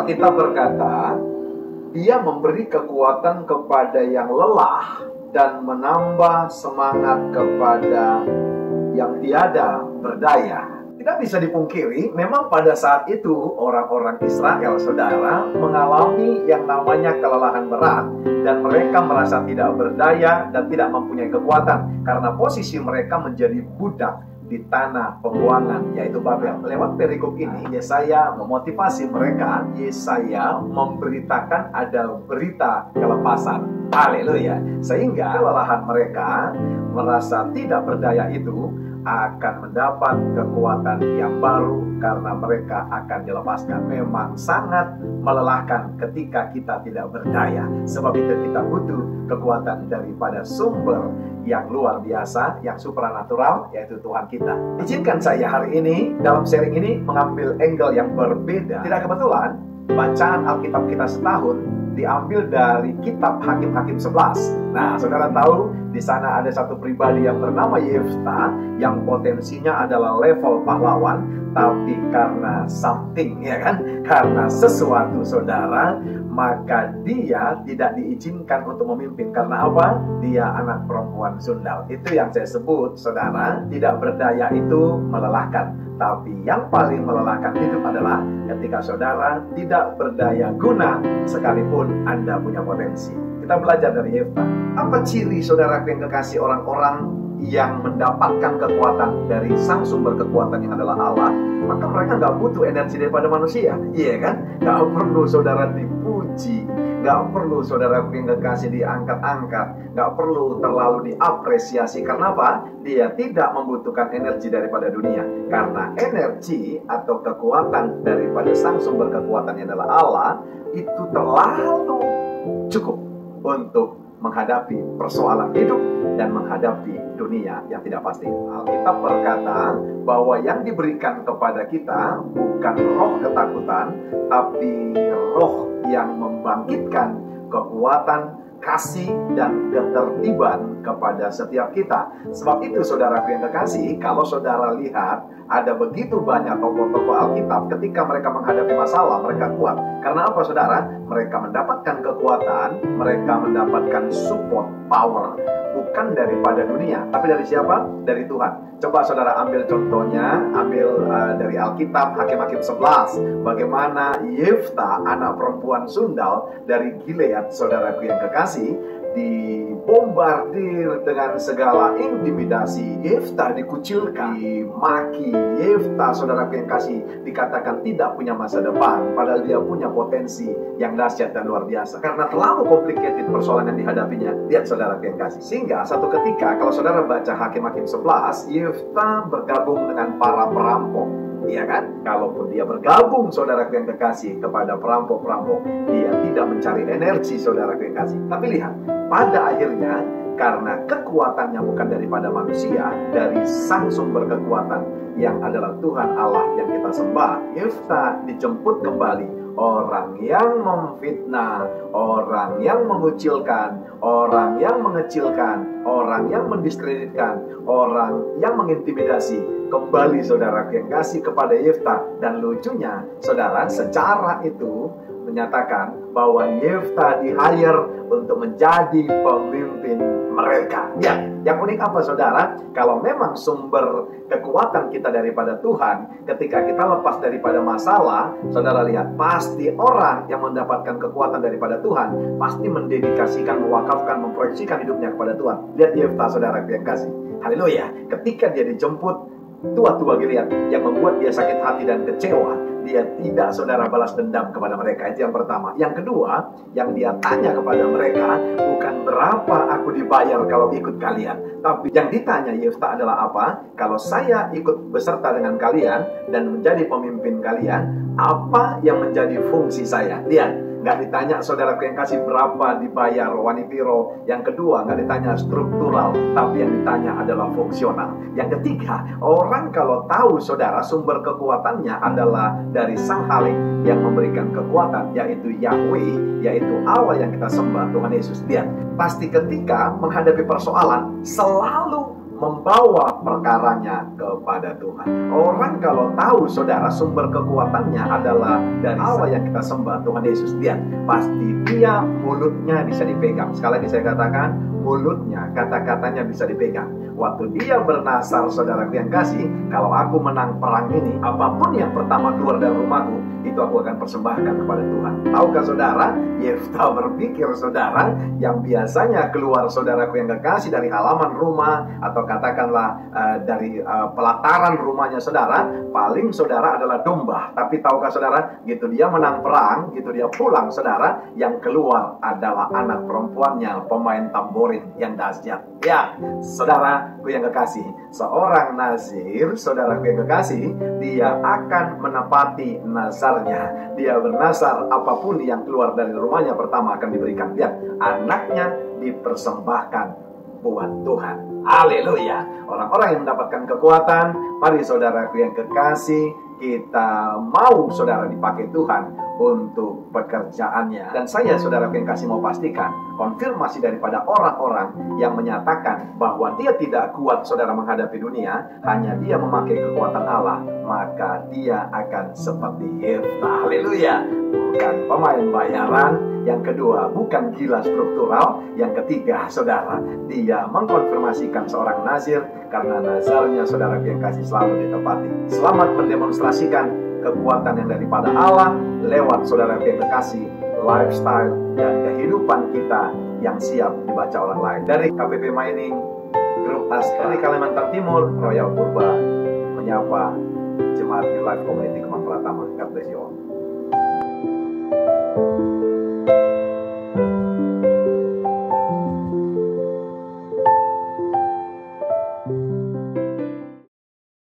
Alkitab berkata, Dia memberi kekuatan kepada yang lelah dan menambah semangat kepada yang tiada berdaya. Tidak bisa dipungkiri, memang pada saat itu orang-orang Israel, saudara, mengalami yang namanya kelelahan berat. Dan mereka merasa tidak berdaya dan tidak mempunyai kekuatan. Karena posisi mereka menjadi budak di tanah pembuangan, yaitu Babel. Lewat perikop ini, Yesaya memotivasi mereka. Yesaya memberitakan ada berita kelepasan. Haleluya. Sehingga kelelahan mereka merasa tidak berdaya itu akan mendapat kekuatan yang baru karena mereka akan dilepaskan. Memang sangat melelahkan ketika kita tidak berdaya. Sebab itu kita butuh kekuatan daripada sumber yang luar biasa, yang supranatural, yaitu Tuhan kita. Izinkan saya hari ini, dalam sharing ini, mengambil angle yang berbeda. Tidak kebetulan, bacaan Alkitab kita setahun diambil dari kitab Hakim-Hakim 11. Nah, saudara tahu di sana ada satu pribadi yang bernama Yefta yang potensinya adalah level pahlawan, tapi karena something, ya kan? Karena sesuatu, saudara, maka dia tidak diizinkan untuk memimpin. Karena apa? Dia anak perempuan sundal. Itu yang saya sebut, saudara, tidak berdaya itu melelahkan. Tapi yang paling melelahkan hidup adalah ketika saudara tidak berdaya guna sekalipun Anda punya potensi. Kita belajar dari Yefta. Apa ciri saudara yang kekasih orang-orang yang mendapatkan kekuatan dari sang sumber kekuatan yang adalah Allah? Maka mereka nggak butuh energi daripada manusia. Iya kan? Nggak perlu saudara dipuji, nggak perlu saudara yang kekasih diangkat-angkat, nggak perlu terlalu diapresiasi. Karena apa? Dia tidak membutuhkan energi daripada dunia. Karena energi atau kekuatan daripada sang sumber kekuatan yang adalah Allah itu terlalu cukup untuk menghadapi persoalan hidup dan menghadapi dunia yang tidak pasti. Alkitab berkata bahwa yang diberikan kepada kita bukan roh ketakutan, tapi roh yang membangkitkan kekuatan, kasih, dan ketertiban kepada setiap kita. Sebab itu, saudara yang kekasih, kalau saudara lihat ada begitu banyak tokoh-tokoh Alkitab, ketika mereka menghadapi masalah, mereka kuat. Karena apa, saudara? Mereka mendapatkan kekuatan, mereka mendapatkan support, power, bukan daripada dunia, tapi dari siapa? Dari Tuhan. Coba saudara ambil contohnya, ambil dari Alkitab Hakim-Hakim 11. Bagaimana Yefta, anak perempuan sundal dari Gilead, saudaraku yang kekasih, dibombardir dengan segala intimidasi. Yefta dikucilkan, dimaki. Yefta, saudaraku yang kasih, dikatakan tidak punya masa depan, padahal dia punya potensi yang dahsyat dan luar biasa. Karena terlalu complicated persoalan yang dihadapinya. Lihat saudaraku yang kasih. Sehingga satu ketika kalau saudara baca Hakim-Hakim 11, Yefta bergabung dengan para perampok. Iya kan? Kalaupun dia bergabung, saudaraku yang kekasih, kepada perampok-perampok, dia tidak mencari energi, saudaraku yang kasih. Tapi lihat, pada akhirnya, karena kekuatannya bukan daripada manusia, dari sang sumber kekuatan yang adalah Tuhan Allah yang kita sembah, Yefta dijemput kembali. Orang yang memfitnah, orang yang mengucilkan, orang yang mengecilkan, orang yang mendiskreditkan, orang yang mengintimidasi, kembali saudara yang kasih kepada Yefta. Dan lucunya, saudara, secara itu menyatakan bahwa Yefta di-hire untuk menjadi pemimpin mereka. Ya, yang unik apa, saudara? Kalau memang sumber kekuatan kita daripada Tuhan, ketika kita lepas daripada masalah, saudara lihat, pasti orang yang mendapatkan kekuatan daripada Tuhan pasti mendedikasikan, mewakafkan, memproyeksikan hidupnya kepada Tuhan. Lihat Yefta, saudara yang kasih. Haleluya. Ketika dia dijemput tua-tua Gilead yang membuat dia sakit hati dan kecewa, dia tidak, saudara, balas dendam kepada mereka. Itu yang pertama. Yang kedua, yang dia tanya kepada mereka bukan berapa aku dibayar kalau ikut kalian, tapi yang ditanya Yefta adalah apa? Kalau saya ikut beserta dengan kalian dan menjadi pemimpin kalian, apa yang menjadi fungsi saya? Lihat, nggak ditanya saudaraku yang kasih berapa dibayar wanipiro. Yang kedua, nggak ditanya struktural, tapi yang ditanya adalah fungsional. Yang ketiga, orang kalau tahu, saudara, sumber kekuatannya adalah dari Sang Halik yang memberikan kekuatan, yaitu Yahweh, yaitu Allah yang kita sembah, Tuhan Yesus. Lihat, pasti ketika menghadapi persoalan selalu membawa perkaranya kepada Tuhan. Orang kalau tahu saudara sumber kekuatannya adalah dari Allah yang kita sembah, Tuhan Yesus, lihat, pasti dia mulutnya bisa dipegang. Sekali lagi saya katakan, mulutnya, kata-katanya bisa dipegang. Waktu dia bernasar, saudaraku yang kasih, kalau aku menang perang ini, apapun yang pertama keluar dari rumahku, itu aku akan persembahkan kepada Tuhan. Tahukah saudara, Yefta berpikir saudara, yang biasanya keluar, saudaraku yang kekasih, dari halaman rumah, atau katakanlah dari pelataran rumahnya saudara, paling saudara adalah domba. Tapi tahukah saudara, gitu dia menang perang, gitu dia pulang saudara, yang keluar adalah anak perempuannya, pemain tamborin yang dahsyat. Ya, saudaraku yang kekasih, seorang nazir, saudaraku yang kekasih, dia akan menepati nazarnya. Dia bernazar apapun yang keluar dari rumahnya pertama akan diberikan. Lihat, anaknya dipersembahkan buat Tuhan. Haleluya. Orang-orang yang mendapatkan kekuatan, mari saudaraku yang kekasih, kita mau saudara dipakai Tuhan untuk pekerjaannya. Dan saya, saudaraku yang kasih, mau pastikan konfirmasi daripada orang-orang yang menyatakan bahwa dia tidak kuat saudara menghadapi dunia, hanya dia memakai kekuatan Allah, maka dia akan seperti Yefta. Haleluya. Bukan pemain bayaran. Yang kedua, bukan gila struktural. Yang ketiga, saudara, dia mengkonfirmasikan seorang nazir karena nazarnya, saudara yang kasih, selalu ditepati. Selamat mendemonstrasikan kekuatan yang daripada Allah lewat saudara yang kekasih, lifestyle dan kehidupan kita yang siap dibaca orang lain. Dari KPP Mining Grup Astra dari Kalimantan Timur, Royal Purba menyapa jemaat New Life Community Kemang Pratama. God bless you all.